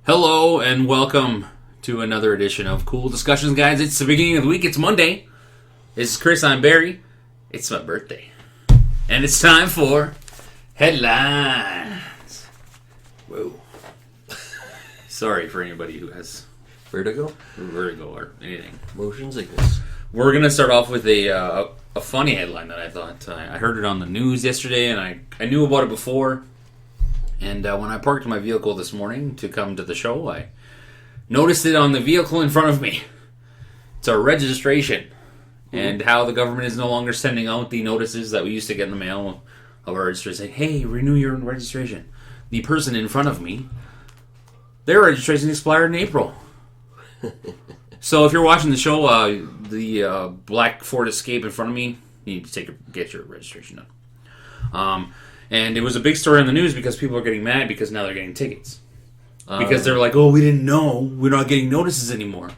Hello and welcome to another edition of Cool Discussions, guys. It's the beginning of the week. It's Monday. This is Chris. I'm Barry. It's my birthday. And it's time for Headlines. Whoa. Sorry for anybody who has Vertigo or anything. motion sickness. We're going to start off with a funny headline that I thought. I heard it on the news yesterday, and I knew about it before. And when I parked my vehicle this morning to come to the show, I noticed it on the vehicle in front of me. It's a registration. And how the government is no longer sending out the notices that we used to get in the mail of our registration saying, hey, renew your registration. The person in front of me, their registration expired in April. So if you're watching the show, the black Ford Escape in front of me, you need to get your registration done. And it was a big story on the news because people are getting mad because now they're getting tickets. Because they're like, oh, we didn't know. We're not getting notices anymore.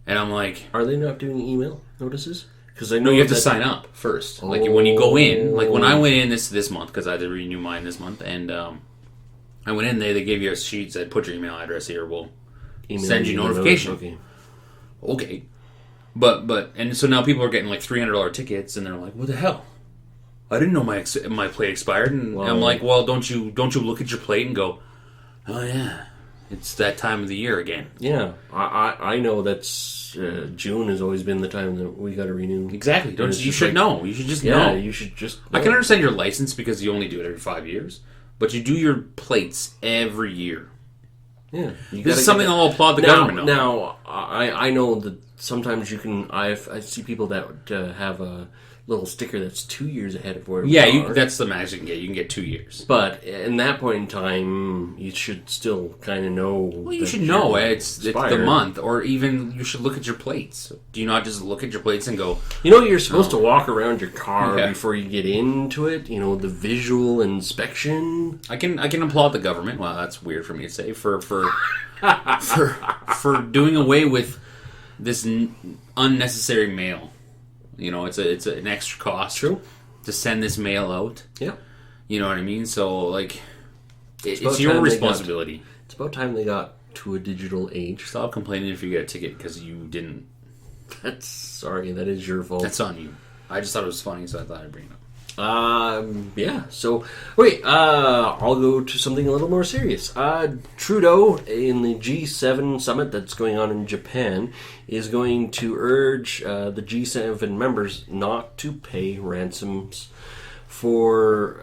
And I'm like... Are they not doing email notices? Because I know you have to sign up first. Like when you go in, like when I went in this month, because I had to renew mine this month, and I went in there, they gave you a sheet that said, put your email address here, we'll send you notification. Okay. But and so now people are getting like $300 tickets, and they're like, what the hell? I didn't know my plate expired, and I'm like, well, don't you look at your plate and go, oh yeah, it's that time of the year again. Yeah, I know that's June has always been the time that we got to renew. Exactly. You should know. You should just know. Yeah, you should just know. I can understand your license because you only do it every 5 years, but you do your plates every year. Yeah, this is something I'll applaud the government on. Now, I know that sometimes you can. I see people that have a little sticker that's 2 years ahead of where we are. That's the max you can get. You can get 2 years. But in that point in time, you should still kind of know. Well, you should know it's the month, or even you should look at your plates. Do you not just look at your plates and go? You're supposed to walk around your car before you get into it. The visual inspection. I can applaud the government. Well, that's weird for me to say for doing away with this unnecessary mail. It's an extra cost. True. To send this mail out. Yeah. You know what I mean? So, like, it's your responsibility. It's about time they got to a digital age. Stop complaining if you get a ticket because you didn't. That is your fault. That's on you. I just thought it was funny, so I thought I'd bring it up. Yeah. So, wait, I'll go to something a little more serious. Trudeau, in the G7 summit that's going on in Japan, is going to urge the G7 members not to pay ransoms for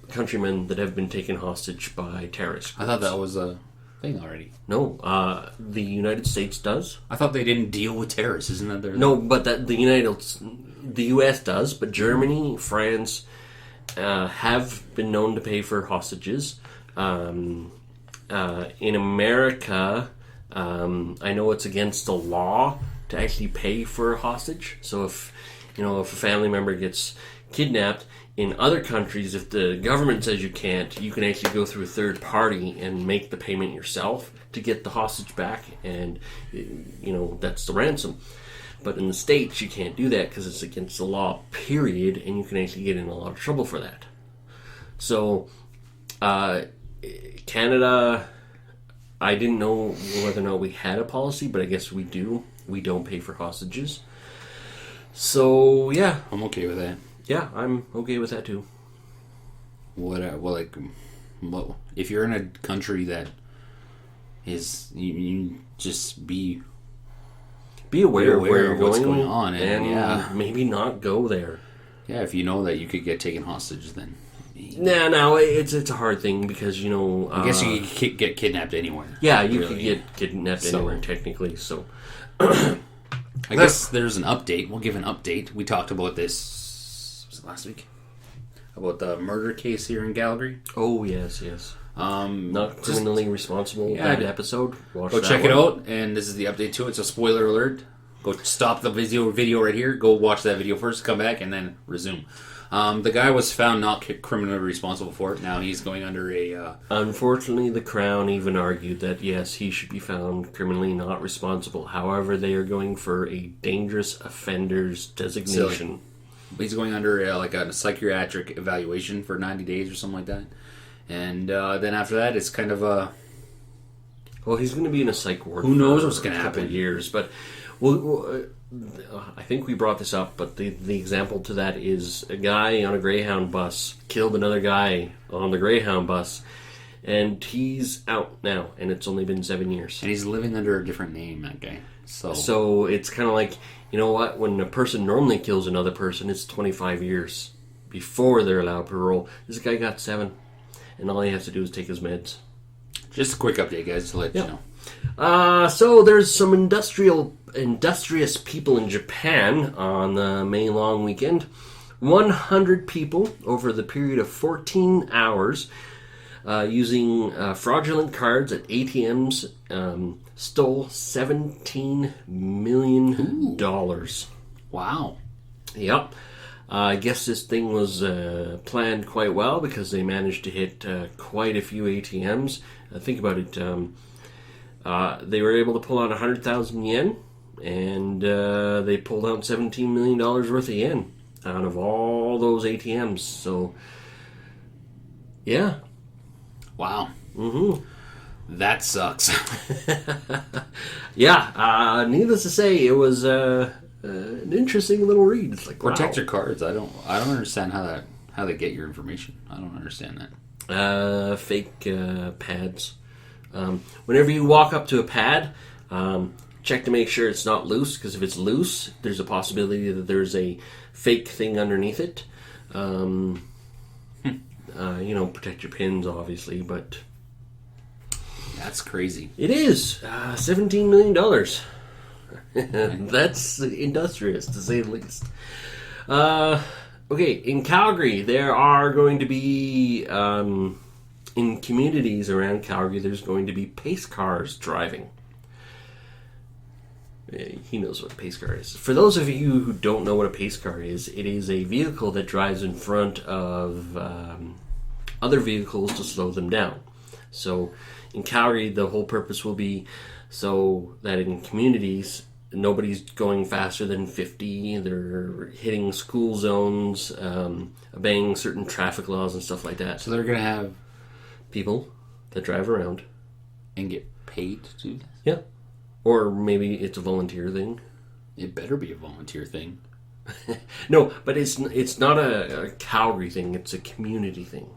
countrymen that have been taken hostage by terrorists groups. I thought that was a thing already. No, the United States does. I thought they didn't deal with terrorists. Isn't that their... No, but the U.S. does, but Germany, France have been known to pay for hostages. In America, I know it's against the law to actually pay for a hostage. So if a family member gets kidnapped, in other countries, if the government says you can't, you can actually go through a third party and make the payment yourself to get the hostage back, and that's the ransom. But in the States, you can't do that because it's against the law, period, and you can actually get in a lot of trouble for that. So, Canada, I didn't know whether or not we had a policy, but I guess we do. We don't pay for hostages. So, yeah. I'm okay with that. Yeah, I'm okay with that too. If you're in a country that is, you just be aware of where you're what's going going on, and maybe not go there. Yeah, if you know that you could get taken hostage, then no, it's a hard thing because I guess you could get kidnapped anywhere. Yeah, you could get kidnapped anywhere technically. So I guess there's an update. We'll give an update. We talked about this. Was it last week? About the murder case here in Calgary. Oh yes. Not criminally responsible. That episode. Go check it out, and this is the update to it. So spoiler alert. Go stop the video right here. Go watch that video first. Come back and then resume. The guy was found not criminally responsible for it. Now he's going under a... Unfortunately, the Crown even argued that, yes, he should be found criminally not responsible. However, they are going for a dangerous offenders designation. Silly. He's going under a psychiatric evaluation for 90 days or something like that. And then after that, it's kind of a... Well, he's going to be in a psych ward. Who knows what's for going to a couple happen? of years, but I think we brought this up. But the example to that is a guy on a Greyhound bus killed another guy on the Greyhound bus, and he's out now, and it's only been 7 years. And he's living under a different name, that guy. So it's kind of like, you know what? When a person normally kills another person, it's 25 years before they're allowed parole. This guy got 7, and all he has to do is take his meds. Just a quick update, guys, to let you know. So there's some industrious people in Japan on the May long weekend. 100 people over the period of 14 hours using fraudulent cards at ATMs stole $17 million. Wow. Yep. I guess this thing was planned quite well because they managed to hit quite a few ATMs. Think about it. They were able to pull out 100,000 yen, and they pulled out $17 million worth of yen out of all those ATMs. So, yeah. Wow. Mm-hmm. That sucks. Yeah. Needless to say, it was an interesting little read. It's like, Protect wow. your cards. I don't understand how they get your information. I don't understand that. Fake pads. Whenever you walk up to a pad, check to make sure it's not loose, because if it's loose, there's a possibility that there's a fake thing underneath it. Protect your pins, obviously, but... That's crazy. It is. $17 million. That's industrious, to say the least. Okay, in Calgary, there are going to be... in communities around Calgary, there's going to be pace cars driving. He knows what a pace car is. For those of you who don't know what a pace car is, it is a vehicle that drives in front of other vehicles to slow them down. So in Calgary, the whole purpose will be so that in communities, nobody's going faster than 50. They're hitting school zones, obeying certain traffic laws and stuff like that. So they're going to have people that drive around and get paid to do that? Yeah. Or maybe it's a volunteer thing. It better be a volunteer thing. No, but it's not a Calgary thing. It's a community thing.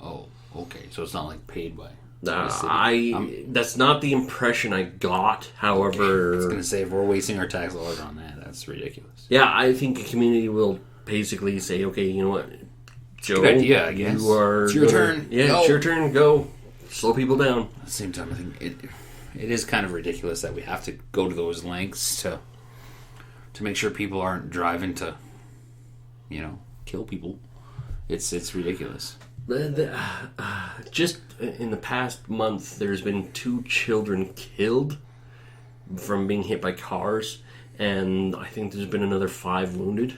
Oh, okay. So it's not like paid by the city. That's not the impression I got. However, okay. I was going to say, if we're wasting our tax dollars on that, that's ridiculous. Yeah, I think a community will basically say, okay, you know what, Joe, good idea, I guess. It's your turn. Yeah, go. It's your turn. Go. Slow people down. At the same time, I think it is kind of ridiculous that we have to go to those lengths to make sure people aren't driving to, kill people. It's ridiculous. Just in the past month, there's been 2 children killed from being hit by cars, and I think there's been another 5 wounded.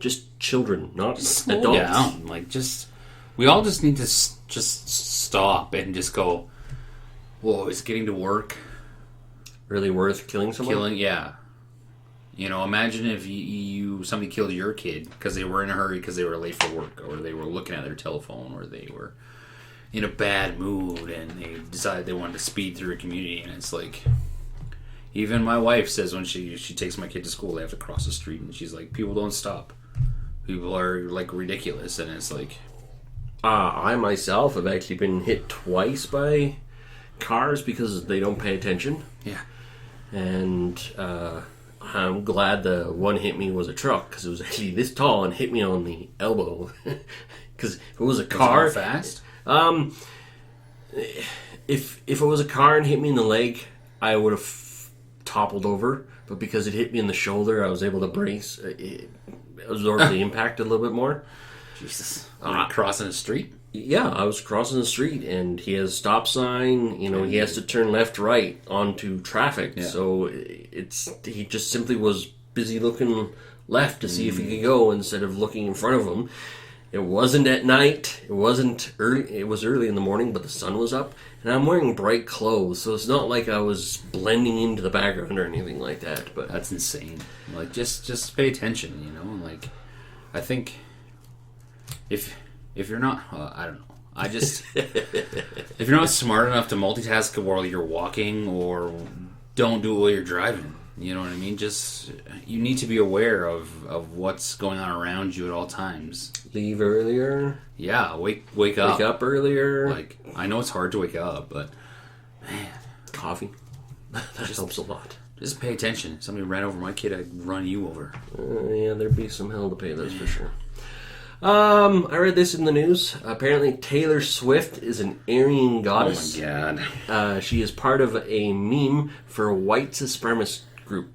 Just children, not Slow adults. Down. We all just need to just stop and just go, whoa, is getting to work really worth killing someone? Yeah. Imagine if somebody killed your kid because they were in a hurry because they were late for work, or they were looking at their telephone, or they were in a bad mood and they decided they wanted to speed through a community. And it's like, even my wife says when she takes my kid to school, they have to cross the street, and she's like, people don't stop. People are like ridiculous. And it's like, I myself have actually been hit twice by cars because they don't pay attention. Yeah. And I'm glad the one hit me was a truck, because it was actually this tall and hit me on the elbow. Because if it was a car, fast. If it was a car and hit me in the leg, I would have toppled over. But because it hit me in the shoulder, I was able to brace, absorb the impact a little bit more. Jesus. Crossing the street? Yeah, I was crossing the street, and he has a stop sign. He has to turn left, right onto traffic. Yeah. So he just simply was busy looking left to see if he could go instead of looking in front of him. It wasn't at night. It wasn't early. It was early in the morning, but the sun was up, and I'm wearing bright clothes, so it's not like I was blending into the background or anything like that. But that's insane. Like, just pay attention. Like, I think if you're not, I don't know. I just, if you're not smart enough to multitask while you're walking, or don't do it while you're driving, you know what I mean? Just, you need to be aware of what's going on around you at all times. Leave earlier. Yeah, wake up. Wake up earlier. Like, I know it's hard to wake up, but man, coffee. That helps a lot. Just pay attention. If somebody ran over my kid, I'd run you over. Yeah, there'd be some hell to pay, that's for sure. I read this in the news. Apparently, Taylor Swift is an Aryan goddess. Oh my god. She is part of a meme for a white supremacist group.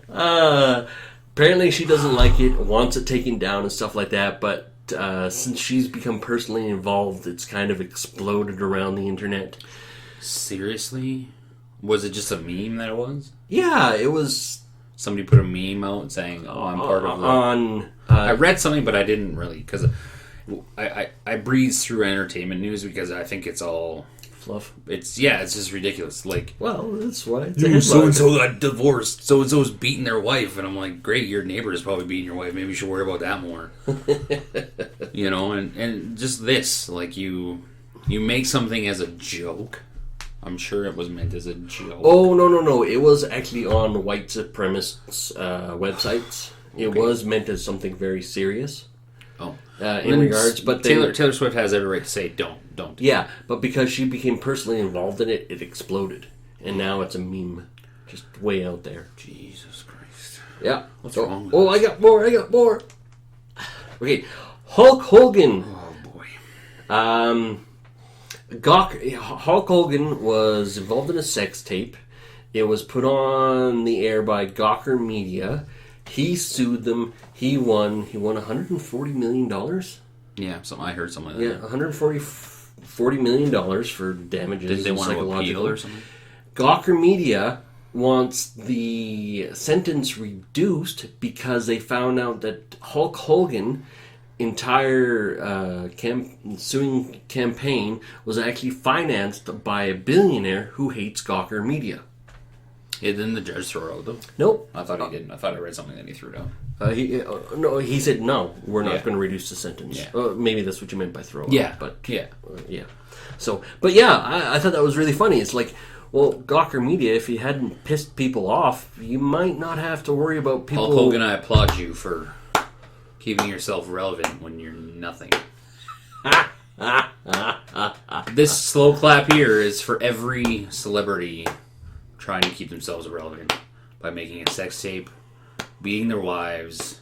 Apparently, she doesn't like it, wants it taken down and stuff like that, but since she's become personally involved, it's kind of exploded around the internet. Seriously? Was it just a meme that it was? Yeah, it was. Somebody put a meme out saying, "Oh, I'm part of the." I read something, but I didn't really, because I breeze through entertainment news because I think it's all fluff. It's just ridiculous. Like, well, that's why so and so got divorced. So and so's beating their wife, and I'm like, great, your neighbor is probably beating your wife. Maybe you should worry about that more. You know, and just this, like you make something as a joke. I'm sure it was meant as a joke. Oh, no. It was actually on white supremacists' websites. It was meant as something very serious. Oh. In regards, but Taylor Swift has every right to say, don't. Yeah, but because she became personally involved in it, it exploded. And now it's a meme. Just way out there. Jesus Christ. Yeah. What's wrong with I got more. Okay. Hulk Hogan. Oh, boy. Hulk Hogan was involved in a sex tape. It was put on the air by Gawker Media. He sued them. He won. He won $140 million. Yeah, I heard something like that. Yeah, $140 million for damages. Did they want to appeal or something? Gawker Media wants the sentence reduced because they found out that Hulk Hogan entire suing campaign was actually financed by a billionaire who hates Gawker Media. Yeah, didn't the judge throw it out though? Nope. I thought he didn't. I thought I read something that he threw it out. He said no. We're not going to reduce the sentence. Yeah. Maybe that's what you meant by throw out. Yeah, but yeah. So, but yeah, I thought that was really funny. It's like, well, Gawker Media, if you hadn't pissed people off, you might not have to worry about people. Hulk Hogan, I applaud you for keeping yourself relevant when you're nothing. This slow clap here is for every celebrity trying to keep themselves relevant by making a sex tape, beating their wives,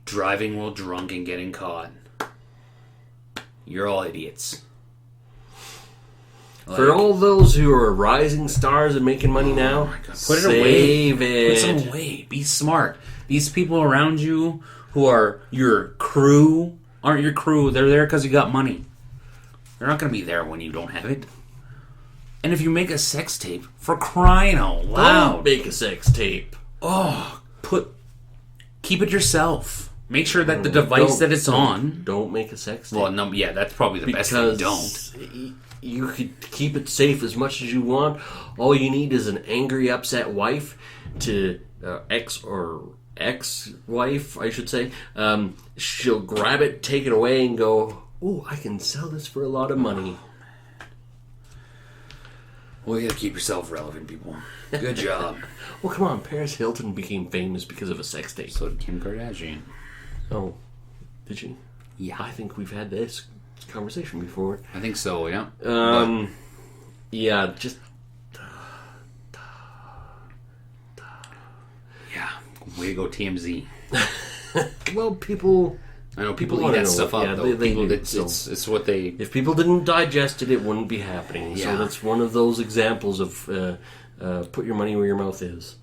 driving while drunk and getting caught. You're all idiots. For all those who are rising stars and making money now, put it away. Put some away. Be smart. These people around you who are your crew aren't your crew. They're there because you got money. They're not going to be there when you don't have it. And if you make a sex tape, for crying out loud. Don't make a sex tape. Keep it yourself. Make sure that the device that it's on. Don't make a sex tape. Well, no, yeah, that's probably the best thing. Don't. You could keep it safe as much as you want. All you need is an angry, upset wife to ex-wife, I should say. She'll grab it, take it away, and go, "Ooh, I can sell this for a lot of money." Well, you gotta keep yourself relevant, people. Good job. Well, come on. Paris Hilton became famous because of a sex tape. So did Kim Kardashian. Oh, did she? Yeah. I think we've had this conversation before. I think so, yeah. Yeah, just... Yeah, way to go TMZ. Well, people... I know people eat that stuff up, though. It's what they... If people didn't digest it, it wouldn't be happening. Yeah. So that's one of those examples of put your money where your mouth is.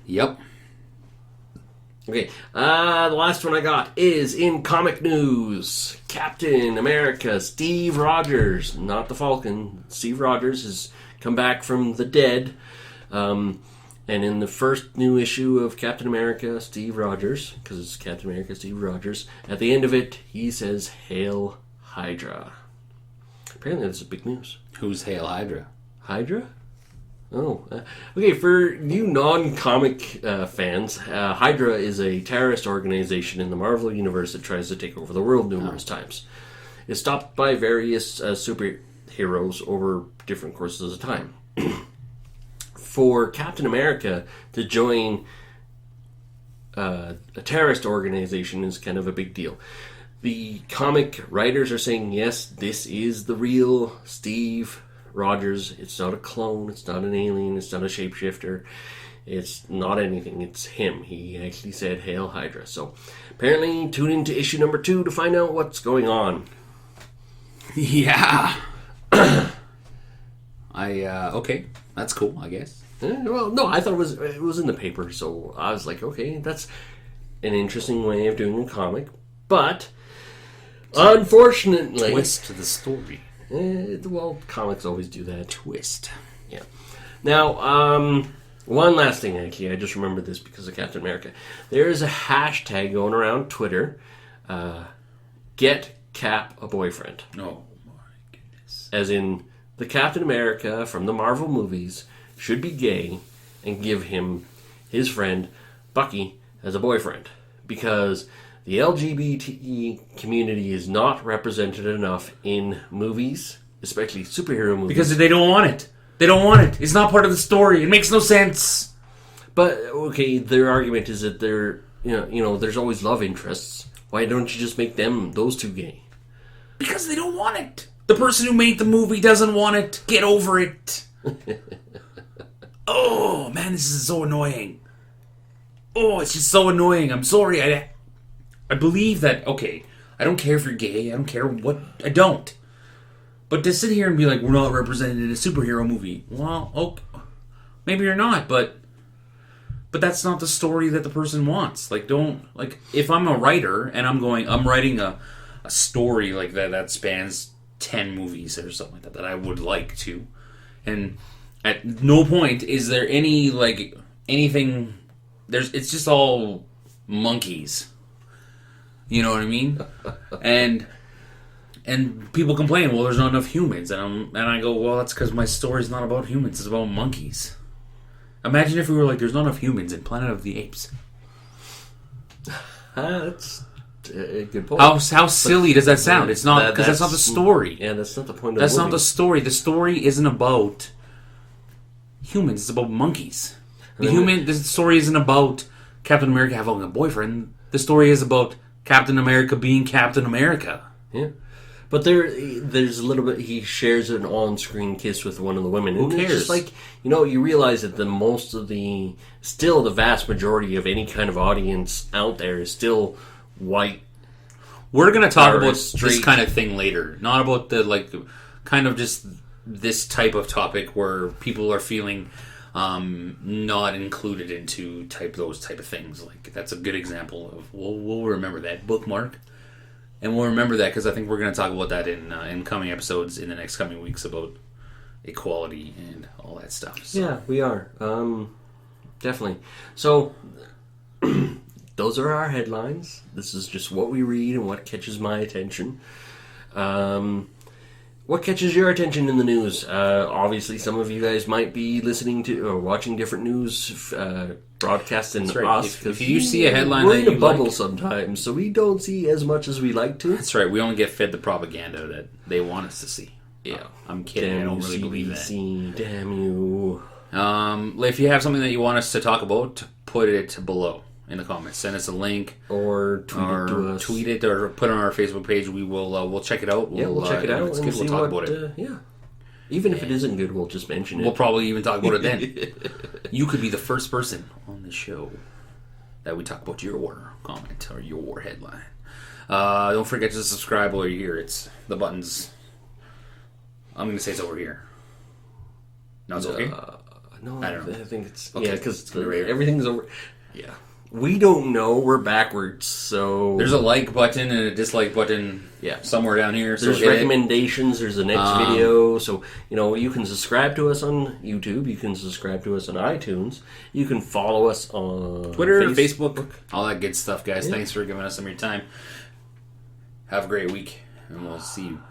Yep. Okay, the last one I got is in comic news. Captain America, Steve Rogers, not the Falcon. Steve Rogers has come back from the dead. And in the first new issue of Captain America, Steve Rogers, because it's Captain America, Steve Rogers, at the end of it, he says, "Hail Hydra." Apparently this is big news. Who's Hail Hydra? Hydra? Okay, for you non-comic fans, Hydra is a terrorist organization in the Marvel Universe that tries to take over the world numerous times. It's stopped by various superheroes over different courses of time. For Captain America to join a terrorist organization is kind of a big deal. The comic writers are saying, yes, this is the real Steve Rogers. It's not a clone, it's not an alien, it's not a shapeshifter, it's not anything, it's him. He actually said, "Hail Hydra." So apparently tune into issue number 2 to find out what's going on. Yeah. Okay, that's cool, I guess. Well, no, I thought it was in the paper, so I was like, okay, that's an interesting way of doing a comic, but unfortunately, Twist to the story. Well, comics always do that. Twist. Yeah. Now, one last thing, actually. I just remembered this because of Captain America. There is a hashtag going around Twitter. Get Cap a boyfriend. Oh, my goodness. As in, the Captain America from the Marvel movies should be gay and give him his friend, Bucky, as a boyfriend. Because the LGBT community is not represented enough in movies, especially superhero movies. Because they don't want it. They don't want it. It's not part of the story. It makes no sense. But, okay, their argument is that there's always love interests. Why don't you just make those two gay? Because they don't want it. The person who made the movie doesn't want it. Get over it. Oh, man, this is so annoying. Oh, it's just so annoying. I'm sorry. I believe that, okay, I don't care if you're gay. I don't care what. I don't. But to sit here and be like, we're not represented in a superhero movie. Well, okay, maybe you're not, but that's not the story that the person wants. Like, if I'm a writer and I'm writing a story like that spans 10 movies or something like that I would like to. And at no point is there any, anything, it's just all monkeys. You know what I mean? And people complain, well, there's not enough humans. And I go, well, that's because my story's not about humans, it's about monkeys. Imagine if we were like, there's not enough humans in Planet of the Apes. That's a good point. How silly does that sound? It's not, because that's not the story. Yeah, that's not the point of That's the not the story. The story isn't about humans, it's about monkeys. The story isn't about Captain America having a boyfriend. The story is about Captain America being Captain America. Yeah. But there's a little bit, he shares an on-screen kiss with one of the women. Who cares? It's just like, you realize that the vast majority of any kind of audience out there is still white. We're going to talk about this kind of thing later. Not about the, kind of just this type of topic where people are feeling not included into those type of things. Like, that's a good example of, we'll remember that. Bookmark. And we'll remember that because I think we're going to talk about that in coming episodes in the next coming weeks about equality and all that stuff. So. Yeah, we are. Definitely. So, those are our headlines. This is just what we read and what catches my attention. What catches your attention in the news? Obviously, some of you guys might be listening to or watching different news broadcasts than us. If you see a headline we're that in a bubble sometimes, so we don't see as much as we like to. That's right. We only get fed the propaganda that they want us to see. Yeah, I'm kidding. Damn, I don't really believe that. Damn you. If you have something that you want us to talk about, put it below in the comments. Send us a link or tweet it or put it on our Facebook page. We will we'll check it out. We'll check it out and we'll talk about it. Yeah. Even if it isn't good, we'll just mention it. We'll probably even talk about it then. You could be the first person on the show that we talk about your comment or your headline. Don't forget to subscribe while you're here. It's the buttons. I'm going to say it's over here. No, it's okay? No, I don't know. I think it's... Okay. Yeah, because everything's over... Yeah. We don't know. We're backwards, so... There's a like button and a dislike button somewhere down here. There's recommendations. There's the next video. So, you can subscribe to us on YouTube. You can subscribe to us on iTunes. You can follow us on Twitter, Facebook, all that good stuff, guys. Yeah. Thanks for giving us some of your time. Have a great week, and we'll see you